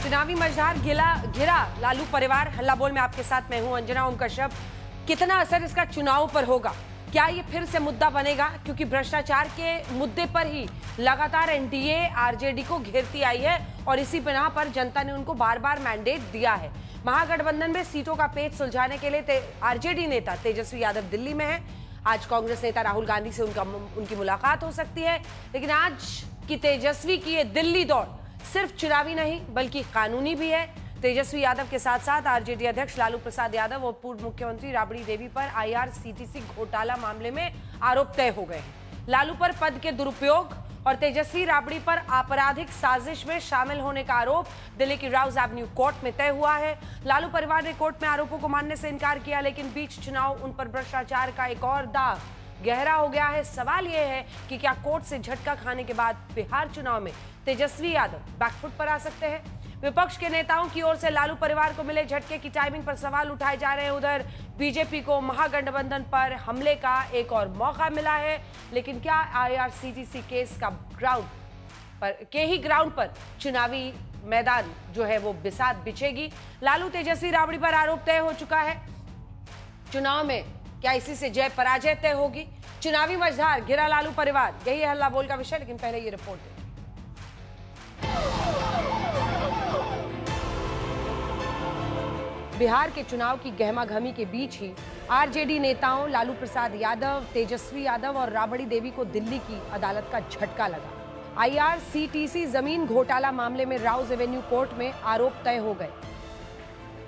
चुनावी मझधार घिरा लालू परिवार। हल्ला बोल में आपके साथ मैं हूं अंजना ओम कश्यप। कितना असर इसका चुनाव पर होगा? क्या ये फिर से मुद्दा बनेगा? क्योंकि भ्रष्टाचार के मुद्दे पर ही लगातार एनडीए आरजेडी को घेरती आई है और इसी बिना पर जनता ने उनको बार बार मैंडेट दिया है। महागठबंधन में सीटों का पेच सुलझाने के लिए आरजेडी नेता तेजस्वी यादव दिल्ली में है। आज कांग्रेस नेता राहुल गांधी से उनकी मुलाकात हो सकती है। लेकिन आज की तेजस्वी की ये दिल्ली दौड़ सिर्फ चुनावी नहीं बल्कि कानूनी भी है। तेजस्वी यादव के साथ साथ आरजेडी अध्यक्ष लालू प्रसाद यादव और पूर्व मुख्यमंत्री राबड़ी देवी पर आईआरसीटीसी घोटाला मामले में आरोप तय हो गए हैं। लालू पर पद के दुरुपयोग और तेजस्वी राबड़ी पर आपराधिक साजिश में शामिल होने का आरोप दिल्ली की राउज एवेन्यू कोर्ट में तय हुआ है। लालू परिवार ने कोर्ट में आरोपों को मानने से इनकार किया, लेकिन बीच चुनाव उन पर भ्रष्टाचार का एक और दाग गहरा हो गया है। सवाल यह है कि क्या कोर्ट से झटका खाने के बाद बिहार चुनाव में तेजस्वी यादव बैकफुट पर आ सकते हैं? विपक्ष के नेताओं की ओर से लालू परिवार को मिले झटके की टाइमिंग पर सवाल उठाए जा रहे हैं। उधर बीजेपी को महागठबंधन पर हमले का एक और मौका मिला है, लेकिन क्या आईआरसीटीसी केस का ग्राउंड पर चुनावी मैदान जो है वो बिसात बिछेगी? लालू तेजस्वी राबड़ी पर आरोप तय हो चुका है। चुनाव में क्या इसी से जय पराजय तय होगी? चुनावी मझधार घिरा लालू परिवार, यही है हल्ला बोल का विषय। लेकिन पहले ये रिपोर्ट है। बिहार के चुनाव की गहमागहमी के बीच ही आरजेडी नेताओं लालू प्रसाद यादव, तेजस्वी यादव और राबड़ी देवी को दिल्ली की अदालत का झटका लगा। आईआरसीटीसी जमीन घोटाला मामले में राउज एवेन्यू कोर्ट में आरोप तय हो गए।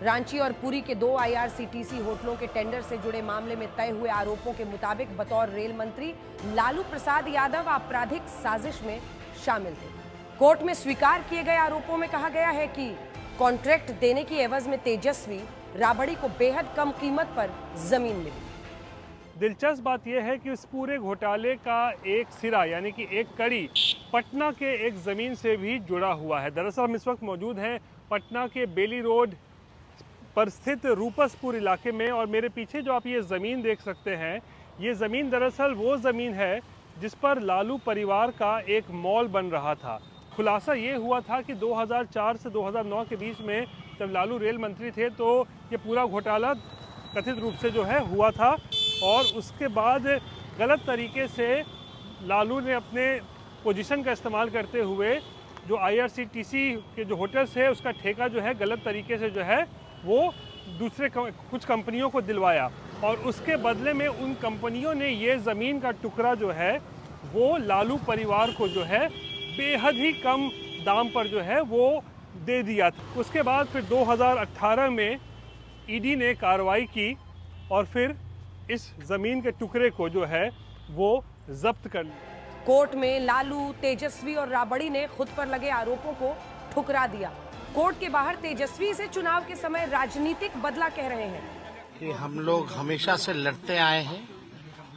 रांची और पुरी के 2 आईआरसीटीसी होटलों के टेंडर से जुड़े मामले में तय हुए आरोपों के मुताबिक बतौर रेल मंत्री लालू प्रसाद यादव आपराधिक साजिश में शामिल थे। कोर्ट में स्वीकार किए गए आरोपों में कहा गया है कि कॉन्ट्रैक्ट देने की एवज में तेजस्वी राबड़ी को बेहद कम कीमत पर जमीन मिली। दिलचस्प बात यह है कि इस पूरे घोटाले का एक सिरा यानी कि एक कड़ी पटना के एक ज़मीन से भी जुड़ा हुआ है। दरअसल हम इस वक्त मौजूद हैं पटना के बेली रोड पर स्थित रूपसपुर इलाके में, और मेरे पीछे जो आप ये ज़मीन देख सकते हैं, ये ज़मीन दरअसल वो ज़मीन है जिस पर लालू परिवार का एक मॉल बन रहा था। खुलासा ये हुआ था कि 2004 से 2009 के बीच में जब लालू रेल मंत्री थे तो ये पूरा घोटाला कथित रूप से जो है हुआ था, और उसके बाद गलत तरीके से लालू ने अपने पोजीशन का इस्तेमाल करते हुए जो आईआरसीटीसी के जो होटल्स है उसका ठेका जो है गलत तरीके से जो है वो दूसरे कुछ कंपनियों को दिलवाया, और उसके बदले में उन कंपनियों ने ये ज़मीन का टुकड़ा जो है वो लालू परिवार को जो है बेहद ही कम दाम पर जो है वो दे दिया था। उसके बाद फिर 2018 में ईडी ने कार्रवाई की और फिर इस ज़मीन के टुकड़े को जो है वो जब्त कर लिया। कोर्ट में लालू, तेजस्वी और राबड़ी ने खुद पर लगे आरोपों को ठुकरा दिया। कोर्ट के बाहर तेजस्वी इसे चुनाव के समय राजनीतिक बदला कह रहे हैं कि हम लोग हमेशा से लड़ते आए हैं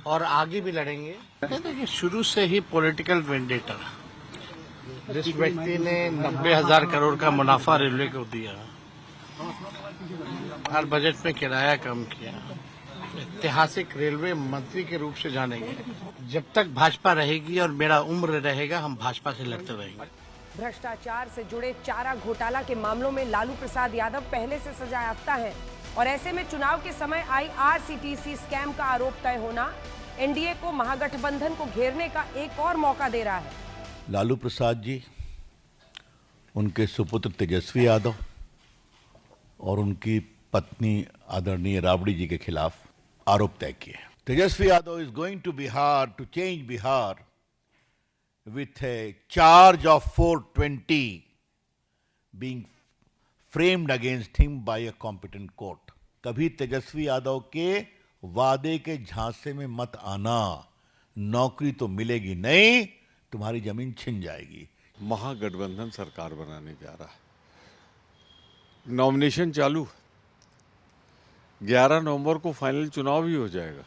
और आगे भी लड़ेंगे। देखिए, शुरू से ही पॉलिटिकल वेंडेटा, जिस व्यक्ति ने 90,000 करोड़ का मुनाफा रेलवे को दिया, हर बजट में किराया कम किया, ऐतिहासिक रेलवे मंत्री के रूप से जानेंगे। जब तक भाजपा रहेगी और मेरा उम्र रहेगा, हम भाजपा से लड़ते रहेंगे। भ्रष्टाचार से जुड़े चारा घोटाला के मामलों में लालू प्रसाद यादव पहले से सजायाफ्ता है, और ऐसे में चुनाव के समय आईआरसीटीसी स्कैम का आरोप तय होना एनडीए को महागठबंधन को घेरने का एक और मौका दे रहा है। लालू प्रसाद जी, उनके सुपुत्र तेजस्वी यादव और उनकी पत्नी आदरणीय राबड़ी जी के खिलाफ आरोप तय किए। Tejashwi Yadav is going to Bihar to change Bihar with a charge of 420 being framed against him by a competent court. कभी तेजस्वी यादव के वादे के झांसे में मत आना, नौकरी तो मिलेगी नहीं, तुम्हारी जमीन छिन जाएगी। महागठबंधन सरकार बनाने जा रहा है, नॉमिनेशन चालू, 11 नवंबर को फाइनल चुनाव भी हो जाएगा,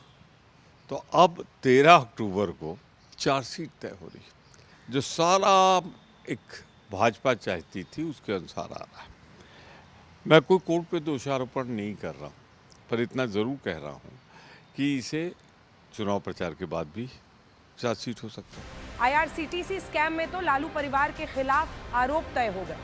तो अब 13 अक्टूबर को चार्जशीट तय हो रही है। जो सारा एक भाजपा चाहती थी उसके अनुसार आ रहा है। मैं कोई कोर्ट पे दोषारोपण नहीं कर रहा, पर इतना ज़रूर कह रहा हूँ कि इसे चुनाव प्रचार के बाद भी चार्जशीट हो सकता है। आईआरसीटीसी स्कैम में तो लालू परिवार के खिलाफ आरोप तय हो गए।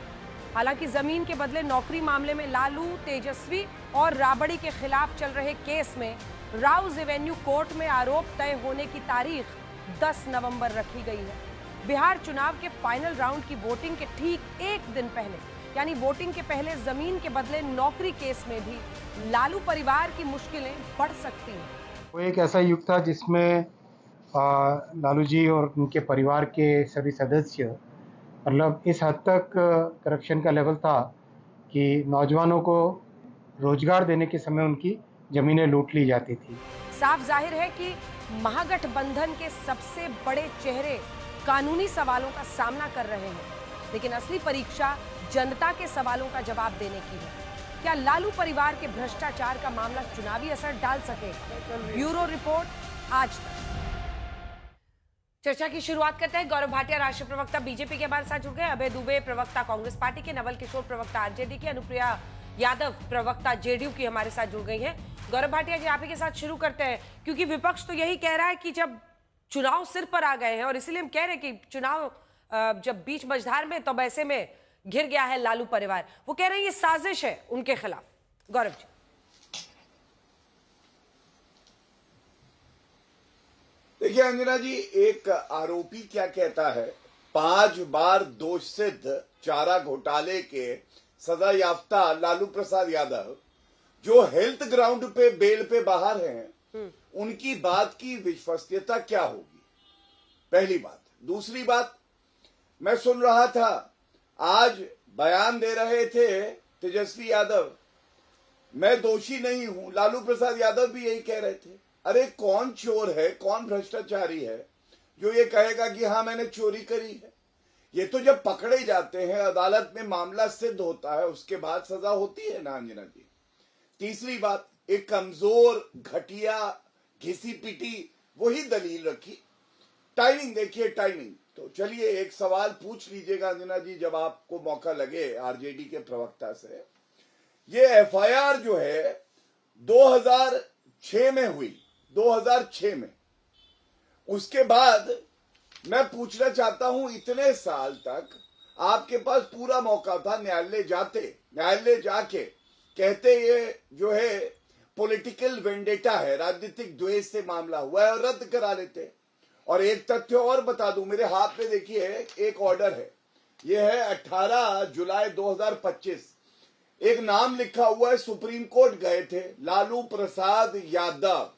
हालांकि जमीन के बदले नौकरी मामले में लालू, तेजस्वी और राबड़ी के खिलाफ चल रहे केस में राउज एवेन्यू कोर्ट में आरोप तय होने की तारीख 10 नवंबर रखी गई है। बिहार चुनाव के फाइनल राउंड की वोटिंग के ठीक एक दिन पहले, यानी वोटिंग के पहले जमीन के बदले नौकरी केस में भी लालू परिवार की मुश्किलें बढ़ सकती हैं। वो एक ऐसा युग था जिसमें लालू जी और उनके परिवार के सभी सदस्य मतलब इस हद तक करप्शन का लेवल था कि नौजवानों को रोजगार देने के समय उनकी जमीनें लूट ली जाती थी। साफ जाहिर है कि महागठबंधन के सबसे बड़े चेहरे कानूनी सवालों का सामना कर रहे हैं, लेकिन असली परीक्षा जनता के सवालों का जवाब देने की है। क्या लालू परिवार के भ्रष्टाचार का मामला चुनावी असर डाल सके? ब्यूरो रिपोर्ट आज तक। चर्चा की शुरुआत करते हैं। गौरव भाटिया राष्ट्रीय प्रवक्ता बीजेपी के हमारे साथ जुड़ गए, अभय दुबे प्रवक्ता कांग्रेस पार्टी के, नवल किशोर प्रवक्ता आरजेडी के, अनुप्रिया यादव प्रवक्ता जेडीयू की हमारे साथ जुड़ गई हैं। गौरव भाटिया जी, आप ही के साथ शुरू करते हैं, क्योंकि विपक्ष तो यही कह रहा है कि जब चुनाव सिर पर आ गए हैं और इसीलिए हम कह रहे हैं कि चुनाव जब बीच मझधार में, तब ऐसे में घिर गया है लालू परिवार। वो कह रहे हैं ये साजिश है उनके खिलाफ। गौरव जी। देखिए अंजना जी, एक आरोपी क्या कहता है, 5 बार दोष सिद्ध चारा घोटाले के सजा याफ्ता लालू प्रसाद यादव जो हेल्थ ग्राउंड पे बेल पे बाहर हैं, उनकी बात की विश्वसनीयता क्या होगी? पहली बात। दूसरी बात, मैं सुन रहा था आज बयान दे रहे थे तेजस्वी यादव, मैं दोषी नहीं हूं। लालू प्रसाद यादव भी यही कह रहे थे। अरे कौन चोर है, कौन भ्रष्टाचारी है जो ये कहेगा कि हाँ मैंने चोरी करी है? ये तो जब पकड़े जाते हैं, अदालत में मामला सिद्ध होता है, उसके बाद सजा होती है ना अंजना जी। तीसरी बात, एक कमजोर, घटिया, घिसी पिटी वही दलील रखी। टाइमिंग देखिए, टाइमिंग। तो चलिए एक सवाल पूछ लीजिएगा अंजना जी जब आपको मौका लगे आरजेडी के प्रवक्ता से। ये एफआईआर जो है 2006 में हुई, 2006 में। उसके बाद मैं पूछना चाहता हूं, इतने साल तक आपके पास पूरा मौका था, न्यायालय जाते, न्यायालय जाके कहते ये जो है पॉलिटिकल वेंडेटा है, राजनीतिक द्वेष से मामला हुआ है, और रद्द करा लेते। और एक तथ्य और बता दूं, मेरे हाथ में देखिए एक ऑर्डर है, ये है 18 जुलाई 2025। एक नाम लिखा हुआ है, सुप्रीम कोर्ट गए थे लालू प्रसाद यादव।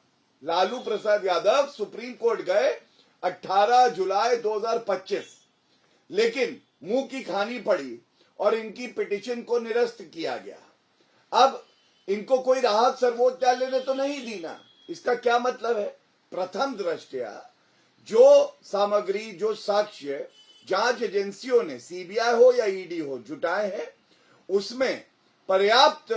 लालू प्रसाद यादव सुप्रीम कोर्ट गए 18 जुलाई 2025, लेकिन मुंह की खानी पड़ी और इनकी पिटीशन को निरस्त किया गया। अब इनको कोई राहत सर्वोच्च न्यायालय ने तो नहीं दी ना। इसका क्या मतलब है? प्रथम दृष्टया जो सामग्री, जो साक्ष्य जांच एजेंसियों ने, सीबीआई हो या ईडी हो, जुटाए हैं, उसमें पर्याप्त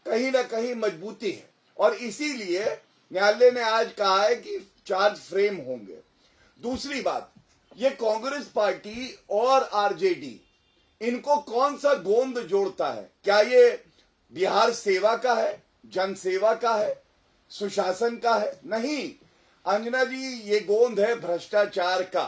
कहीं ना कहीं मजबूती है, और इसीलिए न्यायालय ने आज कहा है कि चार्ज फ्रेम होंगे। दूसरी बात, ये कांग्रेस पार्टी और आरजेडी, इनको कौन सा गोंद जोड़ता है? क्या ये बिहार सेवा का है, जन सेवा का है, सुशासन का है? नहीं अंजना जी, ये गोंद है भ्रष्टाचार का।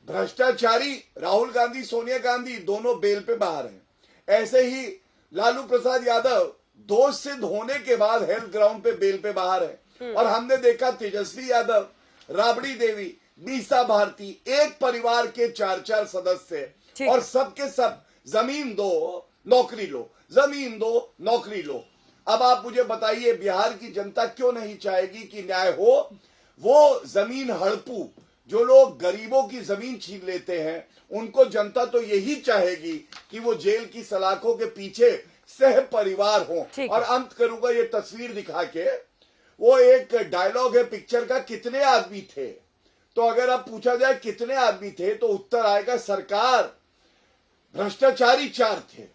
भ्रष्टाचारी राहुल गांधी, सोनिया गांधी दोनों बेल पे बाहर हैं। ऐसे ही लालू प्रसाद यादव दोष सिद्ध होने के बाद हेल्थ ग्राउंड पे बेल पे बाहर है। और हमने देखा तेजस्वी यादव, राबड़ी देवी, बीसा भारती, एक परिवार के 4-4 सदस्य, और सबके सब जमीन दो नौकरी लो, जमीन दो नौकरी लो। अब आप मुझे बताइए, बिहार की जनता क्यों नहीं चाहेगी कि न्याय हो? वो जमीन हड़पू जो लोग गरीबों की जमीन छीन लेते हैं, उनको जनता तो यही चाहेगी कि वो जेल की सलाखों के पीछे सह परिवार हो। और अंत करूंगा ये तस्वीर दिखा के, वो एक डायलॉग है पिक्चर का, कितने आदमी थे? तो अगर अब पूछा जाए कितने आदमी थे, तो उत्तर आएगा सरकार, भ्रष्टाचारी 4 थे।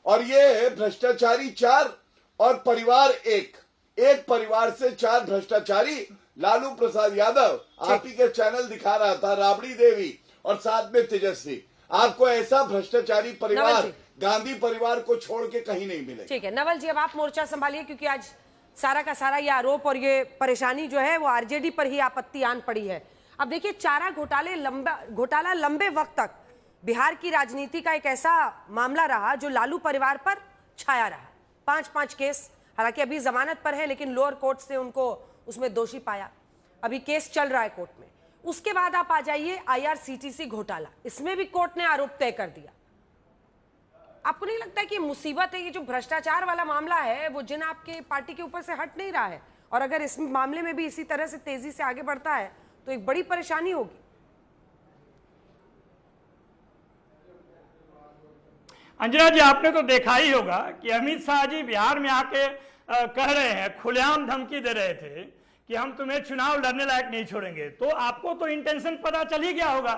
और ये भ्रष्टाचारी 4 और परिवार एक परिवार से 4 भ्रष्टाचारी। लालू प्रसाद यादव आप ही के चैनल दिखा रहा था, राबड़ी देवी और साथ में तेजस्वी। आपको ऐसा भ्रष्टाचारी परिवार गांधी परिवार को छोड़ के कहीं नहीं मिले। ठीक है नवल जी, अब आप मोर्चा संभालिए, क्योंकि आज सारा का सारा ये आरोप और ये परेशानी जो है वो आरजेडी पर ही आपत्ति आन पड़ी है। अब देखिए, चारा घोटाला लंबे वक्त तक बिहार की राजनीति का एक ऐसा मामला रहा जो लालू परिवार पर छाया रहा। 5-5 केस, हालांकि अभी जमानत पर है, लेकिन लोअर कोर्ट से उनको उसमें दोषी पाया। अभी केस चल रहा है कोर्ट में। उसके बाद आप आ जाइए IRCTC घोटाला, इसमें भी कोर्ट ने आरोप तय कर दिया। आपको नहीं लगता है कि मुसीबत है, ये जो भ्रष्टाचार वाला मामला है वो जिन आपके पार्टी के ऊपर से हट नहीं रहा है, और अगर इस मामले में भी इसी तरह से तेजी से आगे बढ़ता है तो एक बड़ी परेशानी होगी। अंजना जी, आपने तो देखा ही होगा कि अमित शाह जी बिहार में आके कह रहे हैं, खुलेआम धमकी दे रहे थे कि हम तुम्हें चुनाव लड़ने लायक नहीं छोड़ेंगे। तो आपको तो इंटेंशन पता चल ही गया होगा,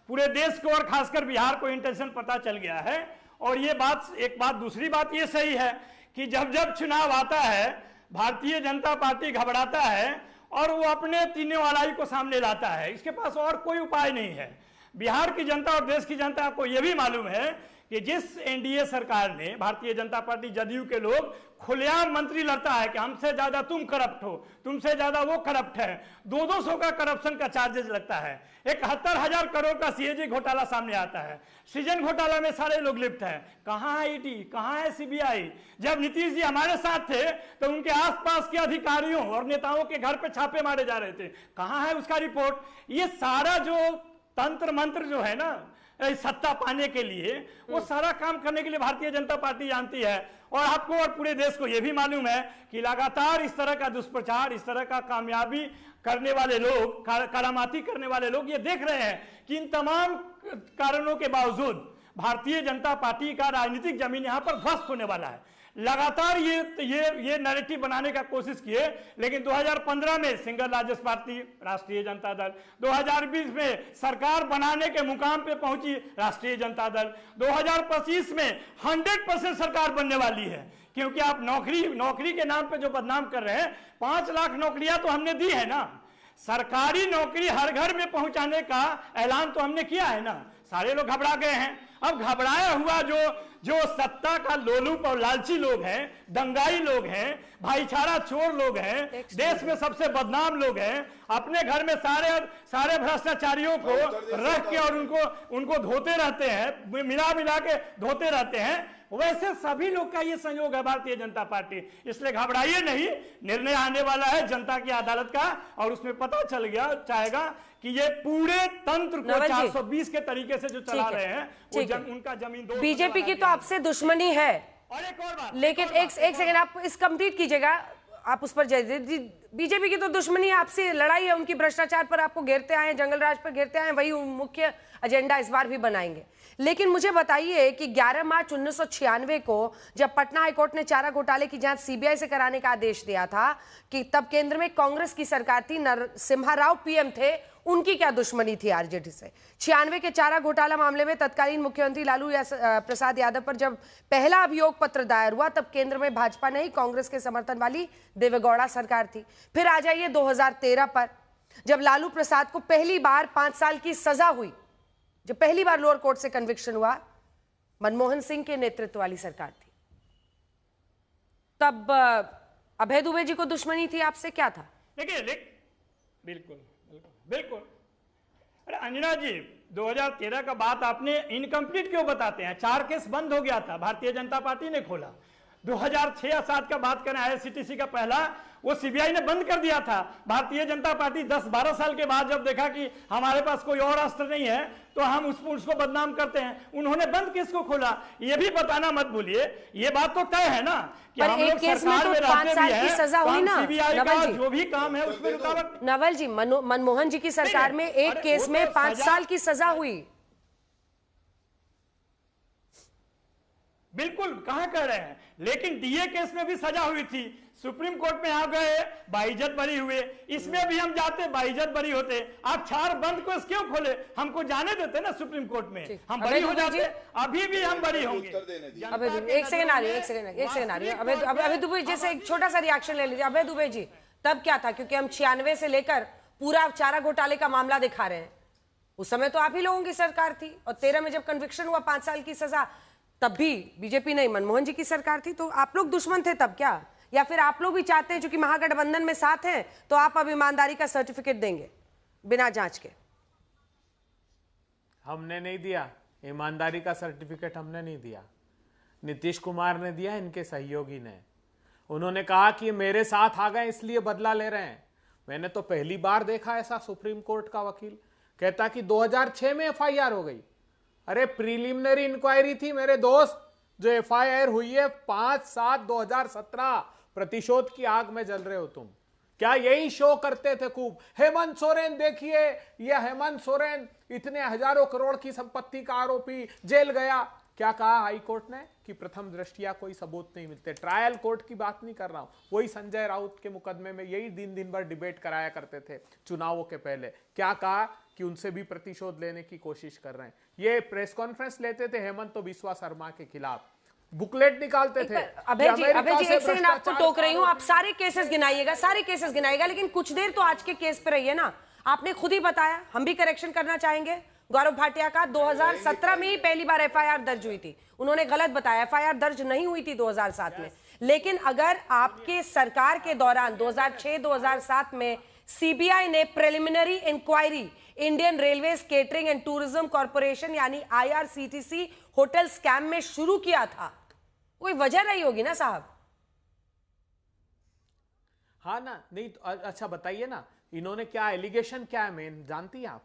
पूरे देश को और खासकर बिहार को इंटेंशन पता चल गया है। और ये बात, एक बात, दूसरी बात ये सही है कि जब जब चुनाव आता है भारतीय जनता पार्टी घबराता है और वो अपने तीनों वालाई को सामने लाता है। इसके पास और कोई उपाय नहीं है। बिहार की जनता और देश की जनता को यह भी मालूम है कि जिस NDA सरकार ने, भारतीय जनता पार्टी जदयू के लोग, खुलेआम मंत्री लड़ता है कि हमसे ज्यादा तुम करप्ट हो, तुमसे ज्यादा वो करप्ट है, 200 का करप्शन का चार्जेस लगता है, 71,000 करोड़ का CAG घोटाला सामने आता है, सृजन घोटाला में सारे लोग लिप्त हैं। कहां है ED, कहां है CBI? जब नीतीश जी हमारे साथ थे तो उनके आसपास के अधिकारियों और नेताओं के घर पे छापे मारे जा रहे थे, कहां है उसका रिपोर्ट? ये सारा जो तंत्र मंत्र जो है ना सत्ता पाने के लिए, वो सारा काम करने के लिए भारतीय जनता पार्टी जानती है। और आपको और पूरे देश को यह भी मालूम है कि लगातार इस तरह का दुष्प्रचार, इस तरह का कामयाबी करने वाले लोग, करामाती करने वाले लोग ये देख रहे हैं कि इन तमाम कारणों के बावजूद भारतीय जनता पार्टी का राजनीतिक जमीन यहां पर ध्वस्त होने वाला है। लगातार ये नैरेटिव बनाने का कोशिश किए, लेकिन 2015 में सिंगल लार्जेस्ट पार्टी राष्ट्रीय जनता दल, 2020 में सरकार बनाने के मुकाम पे पहुंची राष्ट्रीय जनता दल, 2025 में 100% सरकार बनने वाली है। क्योंकि आप नौकरी के नाम पे जो बदनाम कर रहे हैं, 5 लाख नौकरियां तो हमने दी है ना, सरकारी नौकरी हर घर में पहुंचाने का ऐलान तो हमने किया है ना। सारे लोग घबरा गए हैं। अब घबराया हुआ जो सत्ता का लोलुप और लालची लोग हैं, दंगाई लोग हैं, भाईचारा चोर लोग हैं, देश में सबसे बदनाम लोग हैं, अपने घर में सारे भ्रष्टाचारियों को रख के और उनको धोते रहते हैं, मिला के धोते रहते हैं, वैसे सभी लोग का ये संयोग है भारतीय जनता पार्टी। इसलिए घबराइए नहीं, निर्णय आने वाला है जनता की अदालत का, और उसमें पता चल जाएगा कि ये पूरे तंत्र को 420 के तरीके से जो चला रहे हैं वो उनका जमीन दो। बीजेपी की तो आपसे दुश्मनी है। और एक और बात, लेकिन एक सेकंड आप इस कंप्लीट कीजिएगा, आप उस पर बीजेपी की तो दुश्मनी है, आपसे लड़ाई है, उनकी भ्रष्टाचार पर आपको घेरते आए, जंगल राज पर घेरते आए, वही मुख्य एजेंडा इस बार भी बनाएंगे। लेकिन मुझे बताइए कि 11 मार्च 1996 को जब पटना हाईकोर्ट ने चारा घोटाले की जांच CBI से कराने का आदेश दिया था, कि तब केंद्र में कांग्रेस की सरकार थी, नरसिम्हा राव PM थे, उनकी क्या दुश्मनी थी RJD से? 96 के चारा घोटाला मामले में तत्कालीन मुख्यमंत्री लालू प्रसाद यादव पर जब पहला अभियोग पत्र दायर हुआ, तब केंद्र में भाजपा नहीं कांग्रेस के समर्थन वाली देवेगौड़ा सरकार थी। फिर आ जाइए 2013 पर, जब लालू प्रसाद को पहली बार 5 साल की सजा हुई, जब पहली बार लोअर कोर्ट से कन्विक्शन हुआ, मनमोहन सिंह के नेतृत्व वाली सरकार थी। तब अभय दुबे जी को दुश्मनी थी आपसे, क्या था? देखिए, बिल्कुल। अरे अंजना जी, 2013 का बात आपने इनकम्प्लीट क्यों बताते हैं? 4 केस बंद हो गया था, भारतीय जनता पार्टी ने खोला। 2006 या 7 का बात करें, IRCTC का पहला, वो CBI ने बंद कर दिया था। भारतीय जनता पार्टी 10-12 साल के बाद जब देखा कि हमारे पास कोई और अस्त्र नहीं है तो हम उसको बदनाम करते हैं, उन्होंने बंद किसको खोला? ये भी बताना मत भूलिए। ये बात तो तय है ना कि हम लोग सरकार में रहते भी हैं, सजा हुई ना, CBI का जो भी काम है उसमें रुकावट। नवल जी, मनमोहन जी की सरकार में एक केस में 5 साल की सजा हुई। बिल्कुल, कहां कह रहे हैं, लेकिन DA केस में भी सजा हुई थी, सुप्रीम कोर्ट में आ गए, बाइज्जत बरी हुए, इसमें भी हम जाते बाइज्जत बरी होते। आप 4 बंद को क्यों खोले? हमको जाने देते ना सुप्रीम कोर्ट में, हम बरी हो जाते। अभी भी हम बरी होंगे। एक सेकंड आ रही है। अभय दुबे जी से एक छोटा सा रिएक्शन ले लीजिए। अभय दुबे जी, तब क्या था? क्योंकि हम 96 से लेकर पूरा चारा घोटाले का मामला दिखा रहे हैं। उस समय तो आप ही लोगों की सरकार थी, और 13 में जब कन्विक्शन हुआ 5 साल की सजा, तब भी बीजेपी नहीं, मनमोहन जी की सरकार थी। तो आप लोग दुश्मन थे तब क्या? या फिर आप लोग भी चाहते हैं क्योंकि महागठबंधन में साथ हैं तो आप अब ईमानदारी का सर्टिफिकेट देंगे बिना जांच के? हमने नहीं दिया, ईमानदारी का सर्टिफिकेट हमने नहीं दिया, नीतीश कुमार ने दिया, इनके सहयोगी ने। उन्होंने कहा कि मेरे साथ आ गए इसलिए बदला ले रहे हैं। मैंने तो पहली बार देखा ऐसा सुप्रीम कोर्ट का वकील कहता कि 2006 में एफआईआर हो गई। अरे प्रीलिमिनरी इंक्वायरी थी मेरे दोस्त, जो एफआईआर हुई है 5/7/2017। प्रतिशोध की आग में जल रहे हो तुम। क्या यही शो करते थे खूब, हेमंत सोरेन देखिए, ये हेमंत सोरेन इतने हजारों करोड़ की संपत्ति का आरोपी जेल गया। क्या कहा हाई कोर्ट ने कि प्रथम दृष्टिया कोई सबूत नहीं मिलते। ट्रायल कोर्ट की बात नहीं कर रहा हूं, वही संजय राउत के मुकदमे में यही दिन भर डिबेट कराया करते थे चुनावों के पहले। क्या कहा कि उनसे भी प्रतिशोध लेने की कोशिश कर रहे हैं। ये प्रेस कॉन्फ्रेंस लेते थे हेमंत तो बिस्वा शर्मा के खिलाफ, बुकलेट निकालते थे। अभय जी एक सेकंड आपको टोक रही हूं, आप सारे केसेस गिनाइएगा, लेकिन कुछ देर तो आज के केस पे रहिए ना। आपने खुद ही बताया, हम भी करेक्शन करना चाहेंगे गौरव भाटिया का, 2017 में ही पहली बार एफआईआर दर्ज हुई थी। उन्होंने गलत बताया, एफआईआर दर्ज नहीं हुई थी 2007 में। लेकिन अगर आपके सरकार के दौरान 2006-2007 में सीबीआई ने preliminary inquiry Indian railways catering and tourism corporation यानी IRCTC होटल स्कैम में शुरू किया था, कोई वजह रही होगी ना साहब? हाँ ना, नहीं तो अच्छा बताइए ना, इन्होंने क्या एलिगेशन क्या है मेन जानती हैं आप?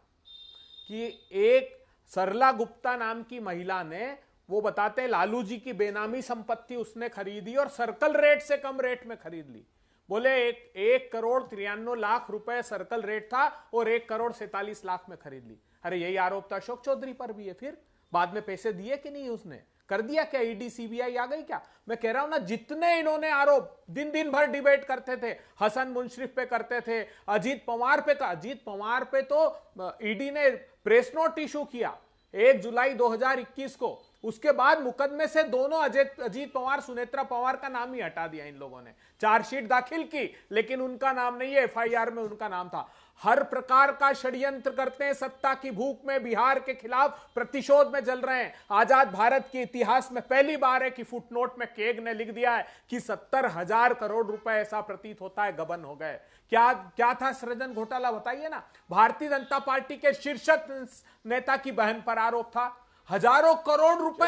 कि एक सरला गुप्ता नाम की महिला ने, वो बताते हैं लालू जी की बेनामी संपत्ति उसने खरीदी और सर्कल रेट से कम रेट में खरीद ली। बोले 1,93,00,000 रुपए सर्कल रेट था और 1,47,00,000 में खरीद ली। अरे यही आरोप था अशोक चौधरी पर भी है। फिर बाद में पैसे दिए कि नहीं, उसने कर दिया क्या? ईडी सीबीआई आ गई क्या? मैं कह रहा हूं ना, जितने इन्होंने आरोप दिन भर डिबेट करते थे, हसन मुंशरिफ पे करते थे, अजीत पवार पे अजीत पवार पे तो ईडी ने प्रेस नोट इशू किया 1 जुलाई 2021 को। उसके बाद मुकदमे से दोनों अजीत पवार, सुनेत्रा पवार का नाम ही हटा दिया इन लोगों ने। चार्जशीट दाखिल की लेकिन उनका नाम नहीं है, एफआईआर में उनका नाम था। हर प्रकार का षड्यंत्र करते हैं, सत्ता की भूख में बिहार के खिलाफ प्रतिशोध में जल रहे हैं। आजाद भारत के इतिहास में पहली बार है कि फुटनोट में केग ने लिख दिया है कि 70,000 करोड़ रुपए, ऐसा प्रतीत होता है, गबन हो गए। क्या था सृजन घोटाला बताइए ना। भारतीय जनता पार्टी के शीर्ष नेता की बहन पर आरोप था, हजारों करोड़ रुपए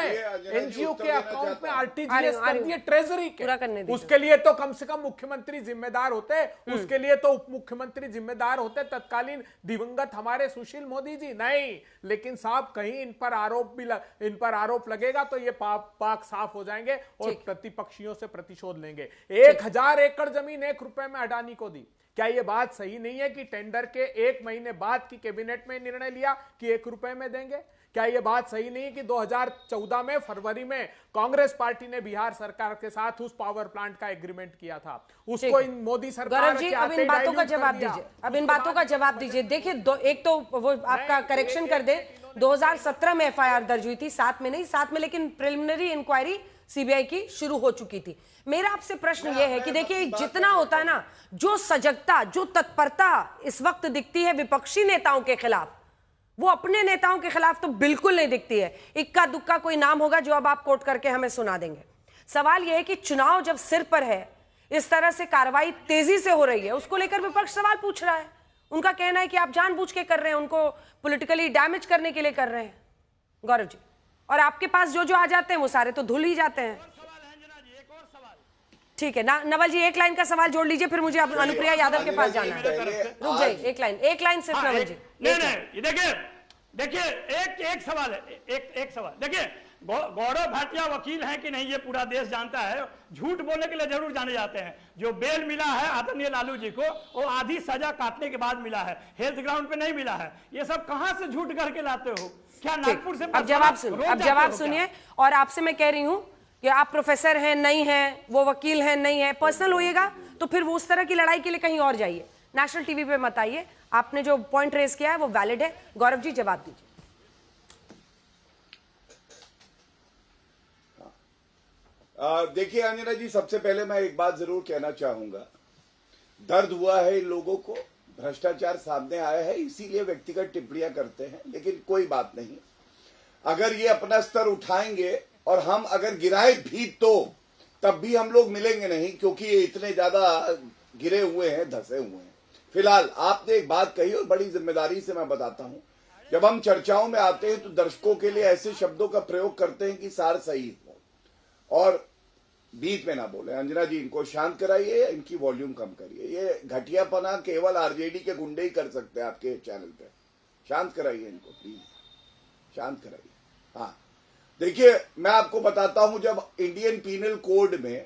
एनजीओ के अकाउंट में आरटीजीएस कर दिए ट्रेजरी के। उसके लिए तो कम से कम मुख्यमंत्री जिम्मेदार होते, उसके लिए तो उप मुख्यमंत्री जिम्मेदार होते तत्कालीन दिवंगत हमारे सुशील मोदी जी। नहीं, लेकिन साहब कहीं इन पर आरोप लगेगा तो ये पाक साफ हो जाएंगे और प्रतिपक्षियों से प्रतिशोध लेंगे। 1,000 एकड़ जमीन 1 रुपए में अडानी को दी। क्या यह बात सही नहीं है कि टेंडर के 1 महीने बाद की कैबिनेट में निर्णय लिया कि 1 रुपए में देंगे? क्या यह बात सही नहीं है कि 2014 में फरवरी में कांग्रेस पार्टी ने बिहार सरकार के साथ उस पावर प्लांट का एग्रीमेंट किया था, उसको इन मोदी सरकार जी अब इन बातों का जवाब दीजिए, देखिए एक तो वो आपका करेक्शन कर दे, 2017 में एफआईआर दर्ज हुई थी, 7 में नहीं, 7 में लेकिन प्रिलिमिनरी इंक्वायरी सीबीआई की शुरू हो चुकी थी। मेरा आपसे प्रश्न यह है कि देखिए जितना होता है ना, जो सजगता, जो तत्परता इस वक्त दिखती है विपक्षी नेताओं के खिलाफ, वो अपने नेताओं के खिलाफ तो बिल्कुल नहीं दिखती है। इक्का दुक्का कोई नाम होगा जो अब आप कोट करके हमें सुना देंगे। सवाल यह है कि चुनाव जब सिर पर है, इस तरह से कार्रवाई तेजी से हो रही है, उसको लेकर विपक्ष सवाल पूछ रहा है। उनका कहना है कि आप जानबूझ के कर रहे हैं, उनको पॉलिटिकली डैमेज करने के लिए कर रहे हैं गौरव जी, और आपके पास जो आ जाते हैं वो सारे तो धुल ही जाते हैं। ठीक है ना नवल जी, एक लाइन का सवाल जोड़ लीजिए, फिर मुझे अनुप्रिया यादव के पास जाना है। रुक जाइए, एक लाइन सिर्फ नवल जी। नहीं देखिए एक सवाल है, एक सवाल देखिए, गौरव भाटिया वकील हैं कि नहीं ये पूरा देश जानता है, झूठ बोलने के लिए जरूर जाने जाते हैं। जो बेल मिला है आदरणीय लालू जी को, वो आधी सजा काटने के बाद मिला है, हेल्थ ग्राउंड पे नहीं मिला है। ये सब कहां से झूठ करके लाते हो? क्या नागपुर से? अब जवाब सुनिए, और आपसे मैं कह रही हूं कि आप प्रोफेसर हैं नहीं हैं, वो वकील हैं नहीं है, पर्सनल होइएगा तो फिर वो उस तरह की लड़ाई के लिए कहीं और जाइए, नेशनल टीवी पे मत आइए। आपने जो पॉइंट रेज किया है वो वैलिड है। गौरव जी जवाब दीजिए। देखिए अंजना जी, सबसे पहले मैं एक बात जरूर कहना चाहूंगा, दर्द हुआ है इन लोगों को, भ्रष्टाचार सामने आया है, इसीलिए व्यक्तिगत टिप्पणियां करते हैं, लेकिन कोई बात नहीं। अगर ये अपना स्तर उठाएंगे और हम अगर गिराए भी तो तब भी हम लोग मिलेंगे नहीं, क्योंकि ये इतने ज्यादा गिरे हुए हैं, धसे हुए हैं। फिलहाल आपने एक बात कही और बड़ी जिम्मेदारी से मैं बताता हूं, जब हम चर्चाओं में आते हैं तो दर्शकों के लिए ऐसे शब्दों का प्रयोग करते हैं कि सार सही हो और बीच में ना बोले। अंजना जी, इनको शांत कराइए, इनकी वॉल्यूम कम करिए। ये घटियापना केवल आरजेडी के गुंडे ही कर सकते हैं आपके चैनल पे। शांत कराइए इनको प्लीज, शांत कराइए। हाँ देखिए, मैं आपको बताता हूं, जब इंडियन पीनल कोड में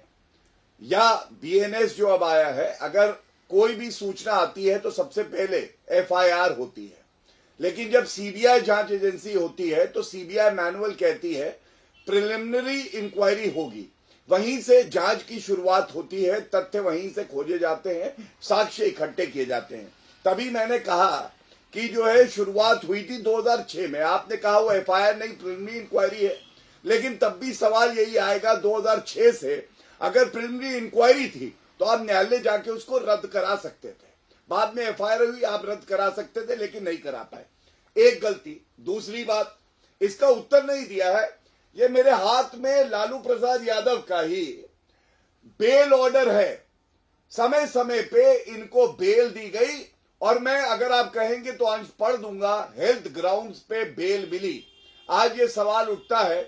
या बीएनएस जो अब आया है, अगर कोई भी सूचना आती है तो सबसे पहले एफआईआर होती है, लेकिन जब सीबीआई जांच एजेंसी होती है तो सीबीआई मैनुअल कहती है प्रिलिमिनरी इंक्वायरी होगी, वहीं से जांच की शुरुआत होती है, तथ्य वहीं से खोजे जाते हैं, साक्ष्य इकट्ठे किए जाते हैं। तभी मैंने कहा कि जो है शुरुआत हुई थी 2006 में। आपने कहा वो एफआईआर नहीं, प्रिलिमिनरी इंक्वायरी है, लेकिन तब भी सवाल यही आएगा 2006 से अगर प्रिलिमिनरी इंक्वायरी थी तो आप न्यायालय जाके उसको रद्द करा सकते थे। बाद में एफआईआर हुई, आप रद्द करा सकते थे, लेकिन नहीं करा पाए। एक गलती। दूसरी बात, इसका उत्तर नहीं दिया है। ये मेरे हाथ में लालू प्रसाद यादव का ही बेल ऑर्डर है, समय समय पे इनको बेल दी गई और मैं, अगर आप कहेंगे तो अंश पढ़ दूंगा, हेल्थ ग्राउंड्स पे बेल मिली। आज ये सवाल उठता है,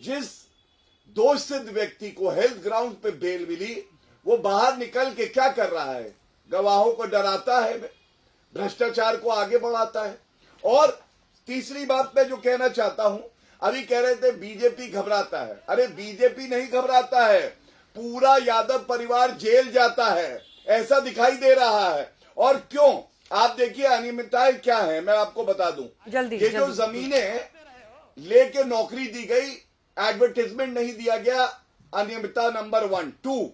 जिस दोष सिद्ध व्यक्ति को हेल्थ ग्राउंड पे बेल मिली वो बाहर निकल के क्या कर रहा है? गवाहों को डराता है, भ्रष्टाचार को आगे बढ़ाता है। और तीसरी बात मैं जो कहना चाहता हूं, अभी कह रहे थे बीजेपी घबराता है। अरे बीजेपी नहीं घबराता है, पूरा यादव परिवार जेल जाता है, ऐसा दिखाई दे रहा है। और क्यों? आप देखिए अनियमितताएं क्या है, मैं आपको बता दूं। ये जो जमीनें लेके नौकरी दी गई, एडवर्टाइजमेंट नहीं दिया गया, अनियमितता नंबर 1। 2,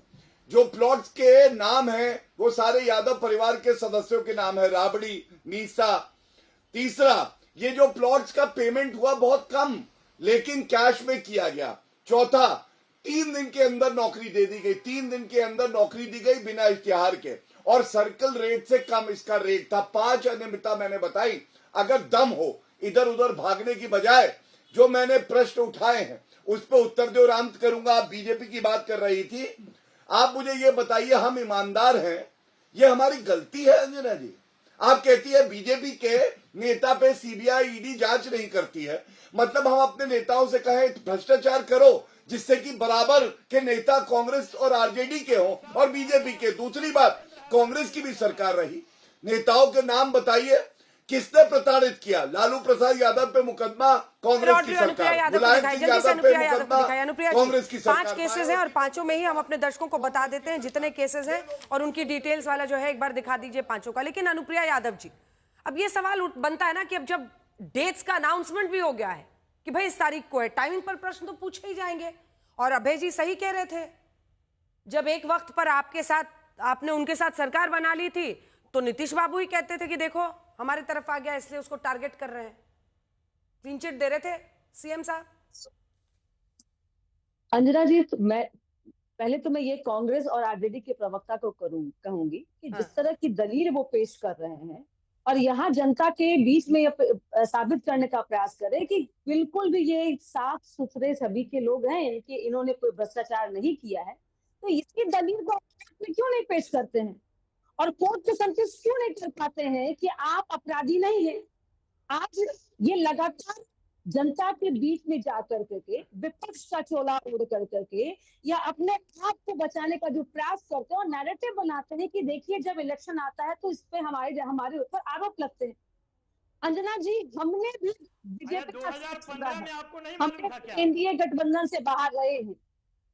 जो प्लॉट्स के नाम है वो सारे यादव परिवार के सदस्यों के नाम है, राबड़ी, मीसा। तीसरा, ये जो प्लॉट्स का पेमेंट हुआ बहुत कम, लेकिन कैश में किया गया। चौथा, 3 दिन के अंदर नौकरी दे दी गई, 3 दिन के अंदर नौकरी दी गई बिना इश्तिहार के, और सर्कल रेट से कम इसका रेट था। 5 अनियमितता मैंने बताई। अगर दम हो इधर उधर भागने की बजाय जो मैंने प्रश्न उठाए हैं उस पर उत्तर दो। अंत करूंगा। आप बीजेपी की बात कर रही थी, आप मुझे ये बताइए, हम ईमानदार हैं, ये हमारी गलती है अंजना जी? आप कहती है बीजेपी के नेता पे सीबीआई ईडी जांच नहीं करती है, मतलब हम अपने नेताओं से कहें भ्रष्टाचार करो जिससे कि बराबर के नेता कांग्रेस और आरजेडी के हों और बीजेपी के। दूसरी बात, कांग्रेस की भी सरकार रही, नेताओं के नाम बताइए, किसने प्रताड़ित किया? लालू प्रसाद यादव पे मुकदमा, कांग्रेस की सरकार। मुलायम सिंह यादव पे मुकदमा, कांग्रेस की सरकार। 5 केसेस हैं और 5 में ही हम अपने दर्शकों को बता देते हैं जितने केसेस हैं, और उनकी डिटेल्स वाला जो है एक बार दिखा दीजिए 5 का। लेकिन अनुप्रिया यादव जी, अब ये सवाल बनता है ना कि अब जब डेट्स का अनाउंसमेंट भी हो गया है कि भाई इस तारीख को है, टाइमिंग पर प्रश्न तो पूछे ही जाएंगे। और अभय जी सही कह रहे थे, जब एक वक्त पर आपने उनके साथ सरकार बना ली थी तो नीतीश बाबू ही कहते थे कि देखो हमारी तरफ आ गया इसलिए उसको टारगेट कर रहे हैं, क्लीन चिट दे रहे थे सीएम साहब। अंजना जी, पहले तो मैं ये कांग्रेस और आरजेडी के प्रवक्ता को कहूंगी कि जिस तरह की दलील वो पेश कर रहे हैं और यहाँ जनता के बीच में ये साबित करने का प्रयास करें कि बिल्कुल भी ये साफ सुथरे सभी के लोग हैं कि इन्होंने कोई भ्रष्टाचार नहीं किया है, तो इसकी दलील को क्यों नहीं पेश करते हैं और कोर्ट को संतुष्ट क्यों नहीं कर पाते हैं कि आप अपराधी नहीं हैं? आज ये लगातार जनता के बीच में जा करके विपक्ष का चोला ओढ़ करके या अपने आप को बचाने का जो प्रयास करते हैं और नैरेटिव बनाते हैं कि देखिए जब इलेक्शन आता है तो इस पे हमारे ऊपर आरोप लगते हैं। अंजना जी, हमने भी बीजेपी का 2015 में आपको नहीं हम मालूम था क्या? एनडीए गठबंधन से बाहर रहे हैं,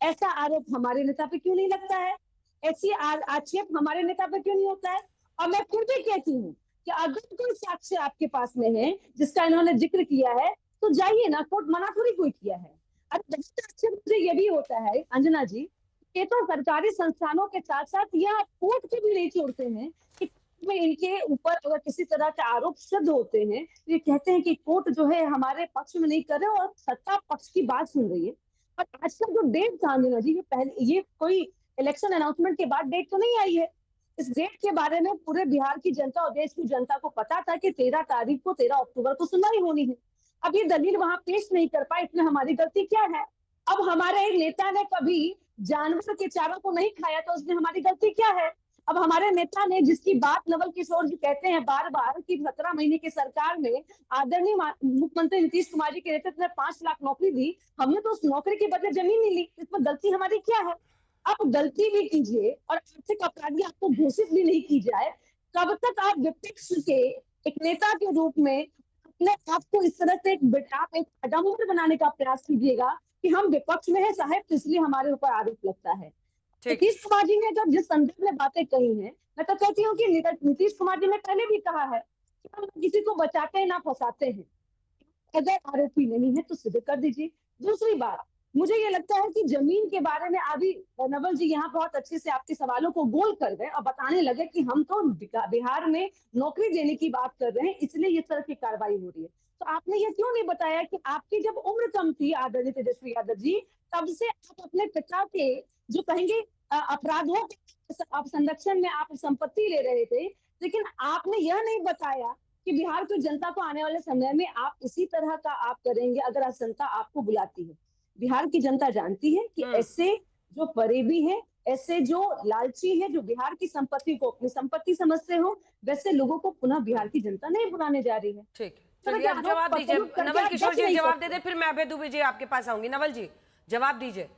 ऐसा आरोप हमारे नेता पे क्यों नहीं लगता है? ऐसी आक्षेप हमारे नेता पे क्यों नहीं होता है? और मैं फिर भी कहती हूँ कि अगर कोई साक्ष्य आपके पास में है जिसका इन्होंने जिक्र किया है तो जाइए ना, कोर्ट मना थोड़ी कोई किया है। अब आक्षेप मुझे ये भी होता है अंजना जी, ये तो सरकारी संस्थानों के साथ साथ यह कोर्ट को भी नहीं छोड़ते हैं कि में इनके ऊपर अगर किसी तरह के आरोप सिद्ध होते हैं तो ये कहते हैं कि कोर्ट जो है हमारे पक्ष में नहीं कर रहे और सत्ता पक्ष की बात सुन रही है। और आज का जो डेट था अंजना जी, ये कोई इलेक्शन अनाउंसमेंट के बाद डेट तो नहीं आई है। इस डेट के बारे में पूरे बिहार की जनता और देश की जनता को पता था कि 13 तारीख को 13 अक्टूबर को सुनवाई होनी है। अब ये दलील वहां पेश नहीं कर पाए, इसमें हमारी गलती क्या है? अब हमारे नेता ने कभी जानवर के चारों को नहीं खाया तो उसमें हमारी गलती क्या है? अब हमारे नेता ने, जिसकी बात नवल किशोर जी कहते हैं बार बार कि 17 महीने की सरकार में आदरणीय मुख्यमंत्री नीतीश कुमार जी के नेतृत्व में 5 लाख नौकरी दी, हमने तो उस नौकरी के बदले जमीन नहीं ली। इसमें गलती हमारी क्या है? आप गलती भी कीजिए और आर्थिक अपराधी आपको घोषित भी नहीं की जाए, कब तक आप विपक्ष के एक नेता के रूप में अपने आप को इस तरह से आप एक आडंबर बनाने का प्रयास कीजिएगा कि हम विपक्ष में है साहब, तो इसलिए हमारे ऊपर आरोप लगता है। नीतीश कुमार जी ने जब जिस संदर्भ में बातें कही हैं, मैं तो कहती हूँ कि नीतीश कुमार जी ने पहले भी कहा है कि हम किसी को बचाते हैं ना फंसाते हैं, अगर आरोपी नहीं है तो सिद्ध कर दीजिए। दूसरी बात, मुझे ये लगता है कि जमीन के बारे में अभी नवल जी यहाँ बहुत अच्छे से आपके सवालों को गोल कर गए और बताने लगे कि हम तो बिहार में नौकरी देने की बात कर रहे हैं, इसलिए इस तरह की कार्रवाई हो रही है। तो आपने ये क्यों नहीं बताया कि आपकी जब उम्र कम थी आदरणीय तेजस्वी यादव जी, तब से आप अपने पिता के जो कहेंगे अपराधों के संरक्षण में आप संपत्ति ले रहे थे, लेकिन आपने यह नहीं बताया कि बिहार की जनता को आने वाले समय में आप इसी तरह का आप करेंगे अगर जनता आपको बुलाती है। बिहार की जनता जानती है कि ऐसे जो फरेबी हैं, ऐसे जो लालची हैं, जो बिहार की संपत्ति को अपनी संपत्ति समझते हो, वैसे लोगों को पुनः बिहार की जनता नहीं बुलाने जा रही है। ठीक है, चलिए आप जवाब दीजिए। नवल किशोर जी जवाब दे दे, फिर मैं अभय दुबे जी आपके पास आऊंगी। नवल जी जवाब दीजिए,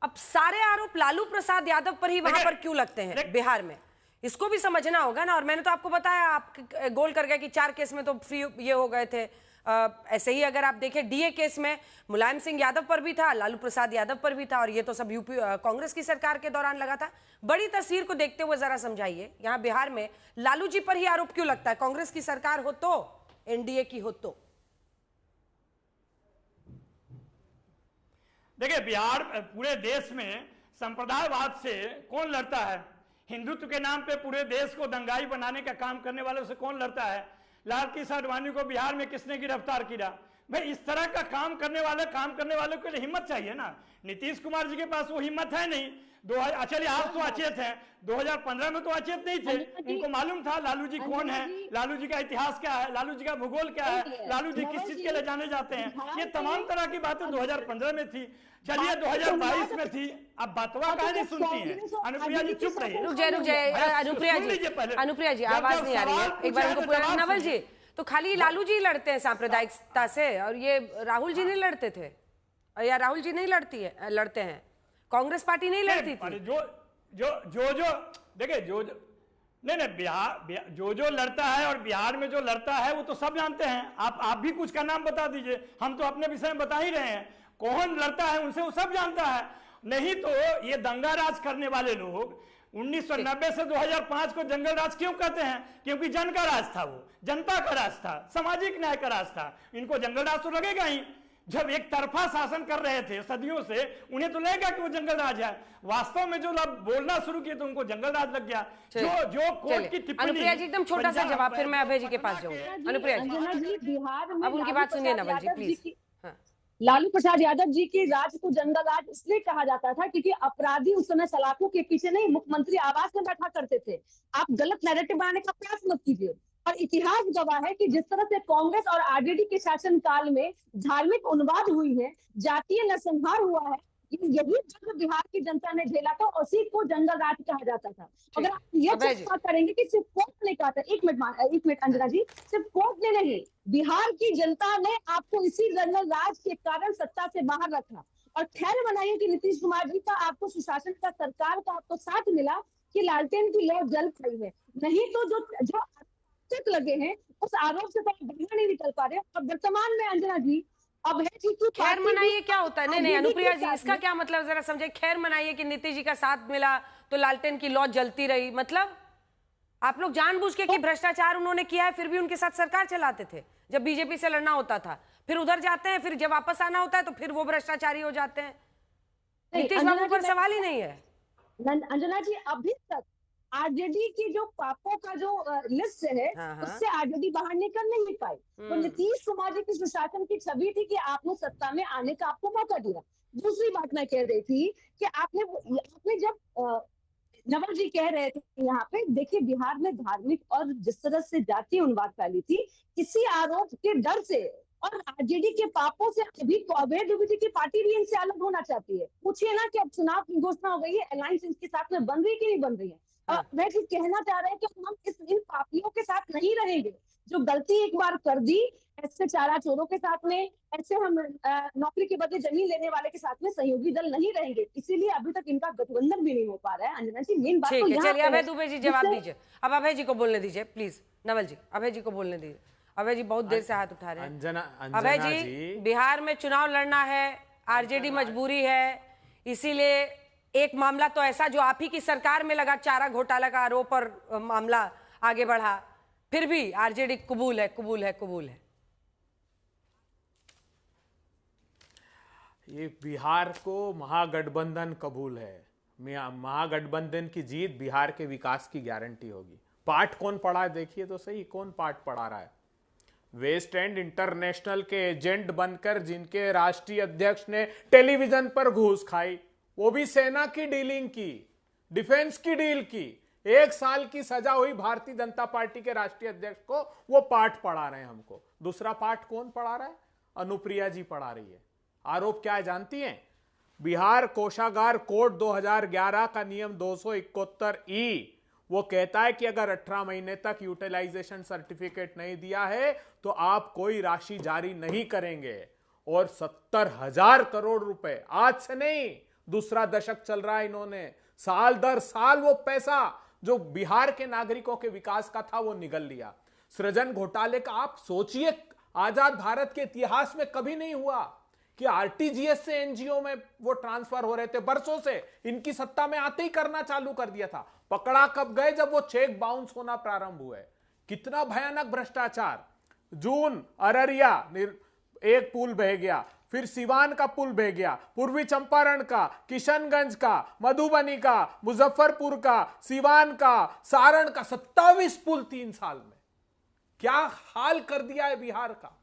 अब सारे आरोप लालू प्रसाद यादव पर ही वहां पर क्यों लगते हैं बिहार में? इसको भी समझना होगा ना। और मैंने तो आपको बताया, आप गोल कर गए कि 4 केस में तो फ्री ये हो गए थे। ऐसे ही अगर आप देखें डीए केस में मुलायम सिंह यादव पर भी था, लालू प्रसाद यादव पर भी था, और ये तो सब यूपी कांग्रेस की सरकार के दौरान लगा था। बड़ी तस्वीर को देखते हुए जरा समझाइए, यहाँ बिहार में लालू जी पर ही आरोप क्यों लगता है? कांग्रेस की सरकार हो तो, एनडीए की हो तो? देखिए, बिहार पूरे देश में संप्रदायवाद से कौन लड़ता है? हिंदुत्व के नाम पे पूरे देश को दंगाई बनाने का काम करने वालों से कौन लड़ता है? लाल कृष्ण आडवाणी को बिहार में किसने गिरफ्तार किया? भाई इस तरह का काम करने वालों के लिए हिम्मत चाहिए ना। नीतीश कुमार जी के पास वो हिम्मत है नहीं। चलिए आप तो अचेत हैं, 2015 में तो अचेत नहीं थे, उनको मालूम था लालू जी कौन है, लालू जी का इतिहास क्या है, लालू जी का भूगोल क्या है, लालू जी किस चीज के लिए जाने जाते हैं। ये तमाम तरह की बातें 2015 में थी। चलिए 2022 में थी। अब बतवा कहा नहीं सुनती है अनुप्रिया जी, चुप रहिए। रुक जाए अनुप्रिया जी आवाज नहीं आ रही है, एक बार उनको पूरा। नवल जी, तो खाली लालू जी लड़ते हैं सांप्रदायिकता से, और ये राहुल जी नहीं लड़ते थे? या राहुल जी नहीं लड़ते हैं? कांग्रेस पार्टी नहीं लड़ती थी? जो देखिए, नहीं बिहार जो लड़ता है और बिहार में जो लड़ता है वो तो सब जानते हैं। आप भी कुछ का नाम बता दीजिए, हम तो अपने विषय में बता ही रहे हैं। कौन लड़ता है उनसे वो सब जानता है। नहीं तो ये दंगा राज करने वाले लोग 1990 से 2005 को जंगल राज क्यों कहते हैं? क्योंकि जन का राज था, वो जनता का राज था, सामाजिक न्याय का राज था। इनको जंगल राज तो लगेगा ही। जब एक तरफा शासन कर रहे थे सदियों से, उन्हें तो लगेगा कि वो जंगल राज है। वास्तव में जो लोग बोलना शुरू किए तो उनको जंगल राज लग गया। जो कोर्ट की टिप्पणी। अनुप्रिया जी एकदम छोटा सा जवाब, फिर मैं अभय जी के पास जाऊंगी। अनुप्रिया जी बिहार में अब उनकी बात सुनिए नवल जी प्लीज। लालू प्रसाद यादव जी के राज को जंगल राज इसलिए कहा जाता था क्योंकि अपराधी उस समय सलाखों के पीछे नहीं, मुख्यमंत्री आवास में बैठा करते थे। आप गलत नैरेटिव बनाने का प्रयास मत कीजिए। और इतिहास गवाह है कि जिस तरह से कांग्रेस और आरजेडी के शासन काल में धार्मिक उन्माद हुई है, जातीय नरसंहार हुआ है, यही जो बिहार की जनता ने झेला था, उसी को जंगल राज कहा जाता था। अगर आप ये चर्चा करेंगे कि सिर्फ कोर्ट ने कहा था, एक मिनट अंजना जी, सिर्फ कोर्ट ने नहीं, बिहार की जनता ने आपको इसी जंगल राज के कारण सत्ता से बाहर रखा। और खैर मनाइए कि नीतीश कुमार जी का आपको सुशासन का, सरकार का आपको साथ मिला कि लालटेन की लौ जल पाई है। नहीं तो जो लगे हैं उस आरोप से तो बाहर नहीं निकल पा रहे। और वर्तमान में अंजना जी, अब है जी की खैर मनाइए क्या होता है? नहीं अनुप्रिया जी, इसका क्या मतलब जरा समझे। खैर मनाइए कि नीतीश जी का साथ मिला तो लालटेन की लौ जलती रही, मतलब आप लोग जानबूझ के कि भ्रष्टाचार उन्होंने किया है फिर भी उनके साथ सरकार चलाते थे। जब बीजेपी से लड़ना होता था फिर उधर जाते हैं, फिर जब वापस आना होता है तो फिर वो भ्रष्टाचारी हो जाते हैं। नीतीश बाबू पर सवाल ही नहीं है। अंजना जी, अभी तक आरजेडी की जो पापों का जो लिस्ट है, उससे आरजेडी बाहर निकल नहीं पाई। तो नीतीश कुमार जी की सुशासन की छवि थी कि आपने सत्ता में आने का आपको मौका दिया। दूसरी बात मैं कह रही थी कि आपने जब नवल जी कह रहे थे यहाँ पे, देखिए बिहार में धार्मिक और जिस तरह से जातीय उन्माद फैली थी, इसी आरोप के डर से और आरजेडी के पापों से अभी तो अवैध विधि की पार्टी भी इनसे अलग होना चाहती है। पूछिए ना कि अब चुनाव की घोषणा हो गई है, अलायंस इनके साथ में बन रही है कि नहीं बन रही है। मैं कहना चाह रहे हैं कि हम इन पापियों के साथ नहीं रहेंगे जो गलती एक बार कर दी। ऐसे चारा चोरों के साथ में, ऐसे हम नौकरी के बदले जमीन लेने वाले के साथ में सहयोगी दल नहीं रहेंगे। इसीलिए अभी तक इनका गठबंधन भी नहीं हो पा रहा है। अंजना जी, मेन बात तो यहाँ चलिए पे अभय है। दुबे जी जवाब दीजिए। अब अभय जी को बोलने दीजिए प्लीज। नवल जी, अभय जी को बोलने दीजिए। अभय जी बहुत देर से हाथ उठा रहे हैं। अभय जी, बिहार में चुनाव लड़ना है, आरजेडी मजबूरी है, इसीलिए एक मामला तो ऐसा जो आप ही की सरकार में लगा, चारा घोटाला का आरोप और मामला आगे बढ़ा, फिर भी आरजेडी कबूल है, कबूल है, कबूल है। ये बिहार को महागठबंधन कबूल है। महागठबंधन की जीत बिहार के विकास की गारंटी होगी। पाठ कौन पढ़ा है देखिए तो सही, कौन पाठ पढ़ा रहा है। वेस्ट एंड इंटरनेशनल के एजेंट बनकर जिनके राष्ट्रीय अध्यक्ष ने टेलीविजन पर घूस खाई, वो भी सेना की डीलिंग की, डिफेंस की डील की, 1 साल की सजा हुई भारतीय जनता पार्टी के राष्ट्रीय अध्यक्ष को, वो पाठ पढ़ा रहे हैं हमको। दूसरा पाठ कौन पढ़ा रहा है? अनुप्रिया जी पढ़ा रही है। आरोप क्या है जानती हैं? बिहार कोषागार कोड 2011 का नियम 271E वो कहता है कि अगर 18 महीने तक यूटिलाइजेशन सर्टिफिकेट नहीं दिया है तो आप कोई राशि जारी नहीं करेंगे। और 70,000 करोड़ रुपए, आज से नहीं, दूसरा दशक चल रहा है, इन्होंने साल दर साल वो पैसा जो बिहार के नागरिकों के विकास का था वो निगल लिया। सृजन घोटाले का आप सोचिए, आजाद भारत के इतिहास में कभी नहीं हुआ कि आरटीजीएस से एनजीओ में वो ट्रांसफर हो रहे थे। बरसों से इनकी सत्ता में आते ही करना चालू कर दिया था। पकड़ा कब गए? जब वो चेक बाउंस होना प्रारंभ हुए। कितना भयानक भ्रष्टाचार। जून अररिया एक पुल बह गया, फिर सिवान का पुल बह गया, पूर्वी चंपारण का, किशनगंज का, मधुबनी का, मुजफ्फरपुर का, सिवान का, सारण का, 27 पुल 3 साल में। क्या हाल कर दिया है बिहार का।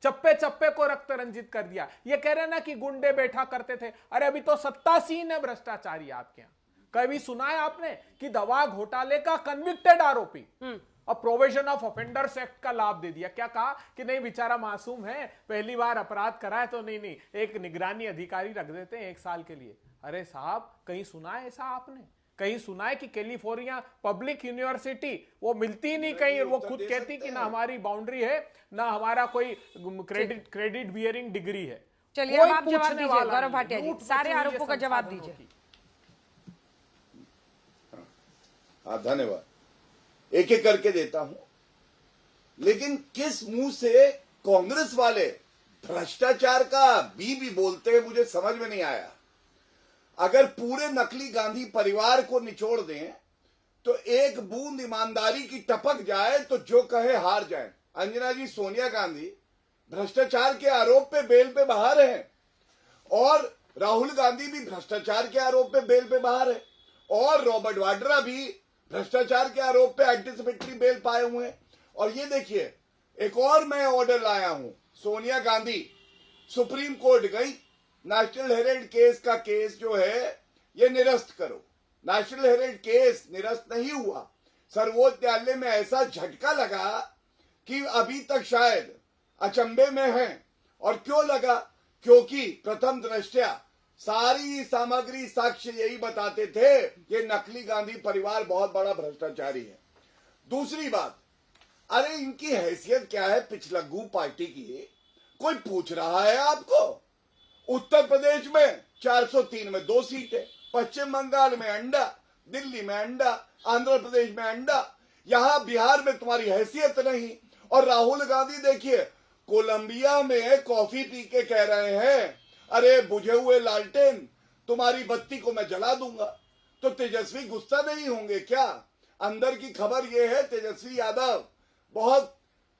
चप्पे चप्पे को रक्त रंजित कर दिया। ये कह रहे ना कि गुंडे बैठा करते थे, अरे अभी तो सत्तासीन है भ्रष्टाचारी आपके यहाँ। कभी सुना है आपने कि दवा घोटाले का कन्विक्टेड आरोपी अब प्रोविजन ऑफ ऑफेंडर्स एक्ट का लाभ दे दिया? क्या कहा कि नहीं बेचारा मासूम है, पहली बार अपराध करा है तो नहीं, एक निगरानी अधिकारी रख देते हैं 1 साल के लिए। अरे साहब, कहीं सुना है ऐसा आपने? कहीं सुना है कि कैलिफोर्निया पब्लिक यूनिवर्सिटी वो मिलती नहीं कहीं, वो खुद कहती कि ना हमारी बाउंड्री है, ना हमारा कोई क्रेडिट बियरिंग डिग्री है। चलिए अब आप जवाब दीजिए गौरव भाटिया जी, सारे आरोपों का जवाब दीजिए। हाँ, धन्यवाद। एक एक करके देता हूं, लेकिन किस मुंह से कांग्रेस वाले भ्रष्टाचार का बी बोलते हैं मुझे समझ में नहीं आया। अगर पूरे नकली गांधी परिवार को निचोड़ दें तो एक बूंद ईमानदारी की टपक जाए तो जो कहे हार जाए। अंजना जी, सोनिया गांधी भ्रष्टाचार के आरोप पे बेल पे बाहर हैं और राहुल गांधी भी भ्रष्टाचार के आरोप पे बेल पे बाहर है और रॉबर्ट वाड्रा भी भ्रष्टाचार के आरोप पे एंटीसिपेटरी बेल पाए हुए हैं। और ये देखिए, एक और मैं ऑर्डर लाया हूं। सोनिया गांधी सुप्रीम कोर्ट गई, नेशनल हेराल्ड केस का केस जो है ये निरस्त करो। नेशनल हेराल्ड केस निरस्त नहीं हुआ। सर्वोच्च न्यायालय में ऐसा झटका लगा कि अभी तक शायद अचंभे में है। और क्यों लगा? क्योंकि प्रथम दृष्टया सारी सामग्री साक्ष्य यही बताते थे कि नकली गांधी परिवार बहुत बड़ा भ्रष्टाचारी है। दूसरी बात, अरे इनकी हैसियत क्या है पिछलग्गू पार्टी की? कोई पूछ रहा है आपको? उत्तर प्रदेश में 403 में 2 सीटें, पश्चिम बंगाल में अंडा, दिल्ली में अंडा, आंध्र प्रदेश में अंडा, यहां बिहार में तुम्हारी हैसियत नहीं। और राहुल गांधी देखिए, कोलंबिया में कॉफी पी के कह रहे हैं, अरे बुझे हुए लालटेन, तुम्हारी बत्ती को मैं जला दूंगा। तो तेजस्वी गुस्सा नहीं होंगे क्या? अंदर की खबर यह है, तेजस्वी यादव बहुत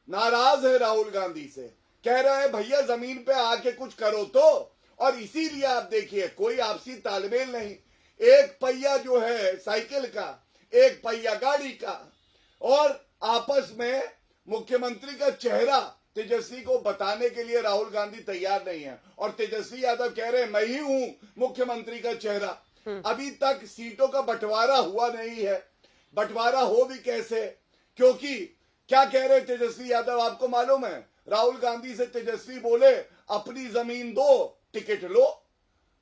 नाराज है राहुल गांधी से, कह रहे हैं भैया जमीन पे आके कुछ करो तो। और इसीलिए आप देखिए, कोई आपसी तालमेल नहीं। एक पहिया जो है साइकिल का, एक पहिया गाड़ी का, और आपस में मुख्यमंत्री का चेहरा तेजस्वी को बताने के लिए राहुल गांधी तैयार नहीं है। और तेजस्वी यादव कह रहे हैं मैं ही हूं मुख्यमंत्री का चेहरा। अभी तक सीटों का बंटवारा हुआ नहीं है। बंटवारा हो भी कैसे? क्योंकि क्या कह रहे तेजस्वी यादव आपको मालूम है? राहुल गांधी से तेजस्वी बोले अपनी जमीन दो, टिकट लो।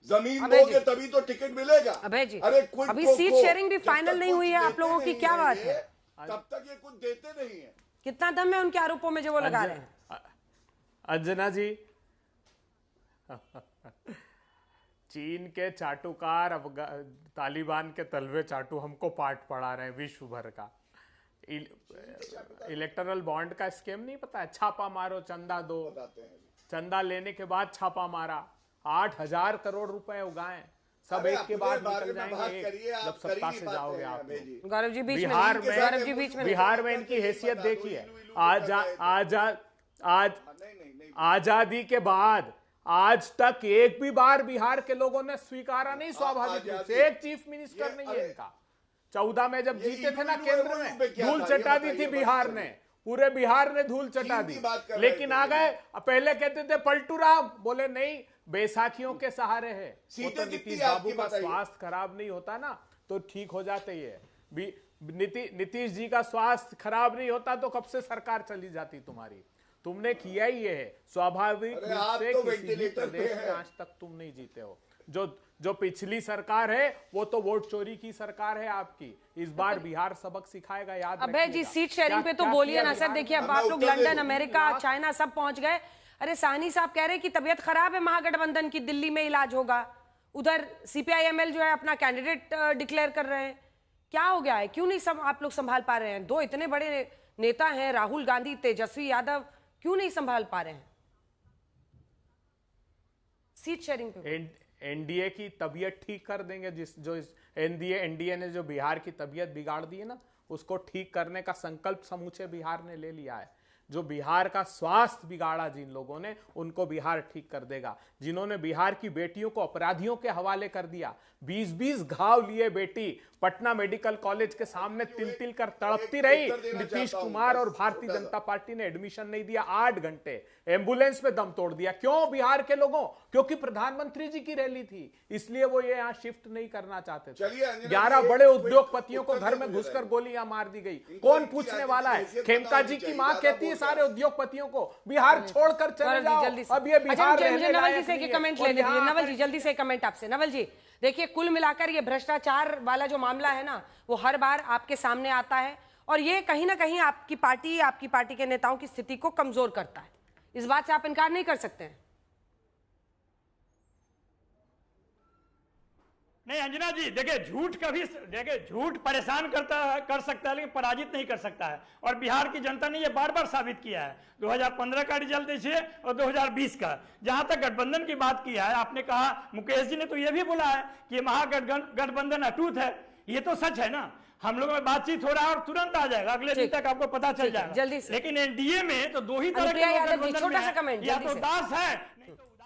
जमीन दोगे तभी तो टिकट मिलेगा। अभय जी, अरे अभी सीट शेयरिंग भी फाइनल नहीं हुई है आप लोगों की, क्या बात है? तब तक ये कुछ देते नहीं है। कितना दम है उनके आरोपों में जो वो लगा रहे हैं? अंजना जी, चीन के चाटुकार तालिबान के तलवे चाटू हमको पाठ पढ़ा रहे हैं विश्व भर का। इलेक्टोरल बॉन्ड का स्कीम नहीं पता है? छापा मारो, चंदा दो, चंदा लेने के बाद छापा मारा, 8,000 करोड़ रुपए उगाए, सब एक के बाद निकल जाएंगे जब सत्ता से जाओगे आप। गौरव जी बीच में, बिहार में इनकी हैसियत देखिए। आजादी के बाद आज तक एक भी बार बिहार के लोगों ने स्वीकारा नहीं, स्वाभाविक रूप से। एक चीफ मिनिस्टर नहीं है इनका। 14 में जब जीते थे ना केंद्र में, धूल चटा दी थी बिहार ने, पूरे बिहार ने धूल चटा दी। लेकिन आ गए, पहले कहते थे पलटू राम, बोले नहीं बैसाखियों के सहारे है। वो तो नीतीश बाबू का स्वास्थ्य खराब नहीं होता ना तो ठीक हो जाते ये। नीतीश जी का स्वास्थ्य खराब नहीं होता तो कब से सरकार चली जाती तुम्हारी। तुमने किया ही ये है, स्वाभाविक रूप से किसी भी प्रदेश में आज तक तुम नहीं जीते हो। जो पिछली सरकार है वो तो वोट चोरी की सरकार है आपकी। इस बार बिहार सबक सिखाएगा, याद अबे जी सीट शेयरिंग पे तो बोलिए ना सर। देखिए अब आप लोग लंदन, अमेरिका, चाइना सब पहुंच गए। अरे साहनी साहब कह रहे हैं कि तबीयत खराब है महागठबंधन की, दिल्ली में इलाज होगा। उधर CPI-ML जो है अपना कैंडिडेट डिक्लेयर कर रहे हैं। क्या हो गया है, क्यों नहीं सब आप लोग संभाल पा रहे हैं? दो इतने बड़े नेता हैं, राहुल गांधी, तेजस्वी यादव, क्यों नहीं संभाल पा रहे हैं सीट शेयरिंग पे? एनडीए की तबीयत ठीक कर देंगे। एनडीए ने जो बिहार की तबीयत बिगाड़ दी है ना, उसको ठीक करने का संकल्प समूचे बिहार ने ले लिया है। जो बिहार का स्वास्थ्य बिगाड़ा जिन लोगों ने, उनको बिहार ठीक कर देगा। जिन्होंने बिहार की बेटियों को अपराधियों के हवाले कर दिया, 20-20 घाव लिए बेटी पटना मेडिकल कॉलेज के सामने तिल तिल कर तड़पती रही। नीतीश कुमार और भारतीय जनता पार्टी ने एडमिशन नहीं दिया, 8 घंटे एम्बुलेंस में दम तोड़ दिया। क्यों? बिहार के लोगों, क्योंकि प्रधानमंत्री जी की रैली थी, इसलिए वो ये यहाँ शिफ्ट नहीं करना चाहते थे। 11 बड़े उद्योगपतियों को घर में घुसकर गोलियां मार दी गई। कौन पूछने वाला है? खेमका जी की मां कहती है सारे उद्योगपतियों को बिहार छोड़कर चले जाओ। अब ये बिहार नवल जी से कमेंट लेने दीजिए। नवल जी जल्दी से कमेंट आपसे। नवल जी देखिए, कुल मिलाकर ये भ्रष्टाचार वाला जो मामला है ना, वो हर बार आपके सामने आता है और ये कहीं ना कहीं आपकी पार्टी के नेताओं की स्थिति को कमजोर करता है। इस बात से आप इनकार नहीं कर सकते हैं। नहीं अंजना जी, देखिए झूठ परेशान कर सकता है लेकिन पराजित नहीं कर सकता है। और बिहार की जनता ने यह बार बार साबित किया है। 2015 का रिजल्ट देखिए और 2020 का। जहां तक गठबंधन की बात की है, आपने कहा, मुकेश जी ने तो यह भी बोला है कि महागठबंधन अटूट है। ये तो सच है ना। हम लोगों में बातचीत हो रहा है और तुरंत आ जाएगा, अगले दिन तक आपको पता चल जाएगा जल्दी से। लेकिन एनडीए में तो दो ही तरह के गठबंधन में, या तो दास है।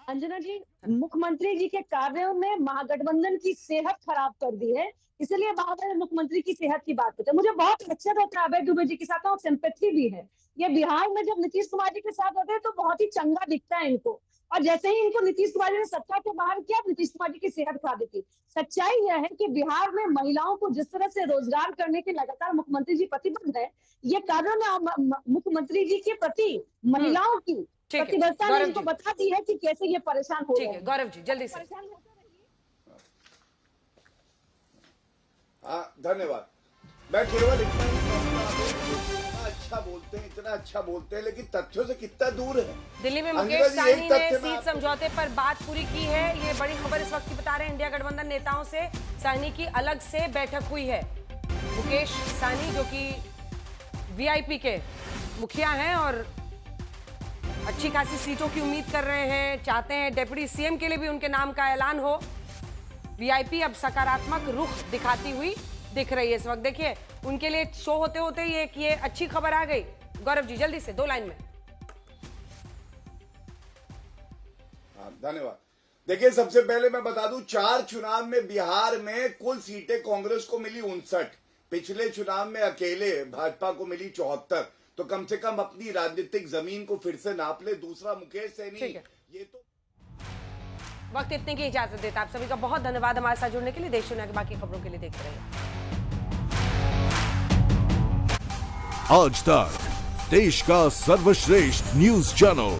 अंजना जी, मुख्यमंत्री जी के कार्यों ने महागठबंधन की सेहत खराब कर दी है, इसलिए बार-बार मुख्यमंत्री की सेहत की बात करते हैं। मुझे बहुत अच्छा लगता है अभय दुबे जी के साथ, और सिंपैथी भी है। ये बिहार में जब नीतीश कुमार जी के साथ होते हैं तो बहुत ही चंगा दिखता है इनको, और जैसे ही इनको नीतीश कुमार जी ने सत्ता के बाहर किया, नीतीश कुमार जी की सेहत खराब थी। सच्चाई यह है कि बिहार में महिलाओं को जिस तरह से रोजगार करने के लगातार मुख्यमंत्री जी प्रतिबद्ध है, ये कार्यों ने मुख्यमंत्री जी के प्रति महिलाओं की प्रतिबद्धता ने इनको बता दी है कि कैसे ये परेशान हो रहे हैं। गौरव जी जल्दी से। हाँ धन्यवाद। मैं केवल इतना अच्छा बोलते हैं लेकिन तथ्यों से कितना दूर है। दिल्ली में मुकेश साहनी ने सीट समझौते पर बात पूरी की है। ये बड़ी खबर इस वक्त की बता रहे हैं। इंडिया गठबंधन नेताओं से साहनी की अलग से बैठक हुई है। मुकेश साहनी जो कि वीआईपी के मुखिया हैं और अच्छी खासी सीटों की उम्मीद कर रहे हैं, चाहते हैं डिप्टी सीएम के लिए भी उनके नाम का ऐलान हो। वीआईपी अब सकारात्मक रुख दिखाती हुई दिख रही है इस वक्त। देखिए उनके लिए शो होते होते ही एक ये अच्छी खबर आ गई। गौरव जी जल्दी से 2 लाइन में। धन्यवाद। देखिए सबसे पहले मैं बता दूं, 4 चुनाव में बिहार में कुल सीटें कांग्रेस को मिली 59, पिछले चुनाव में अकेले भाजपा को मिली 74। तो कम से कम अपनी राजनीतिक जमीन को फिर से नाप ले। दूसरा मुकेश सैनी, ये तो वक्त इतने की इजाजत देता। आप सभी का बहुत धन्यवाद हमारे साथ जुड़ने के लिए। देश दुनिया की बाकी खबरों के लिए देखते रहिए आज तक देश का सर्वश्रेष्ठ न्यूज चैनल।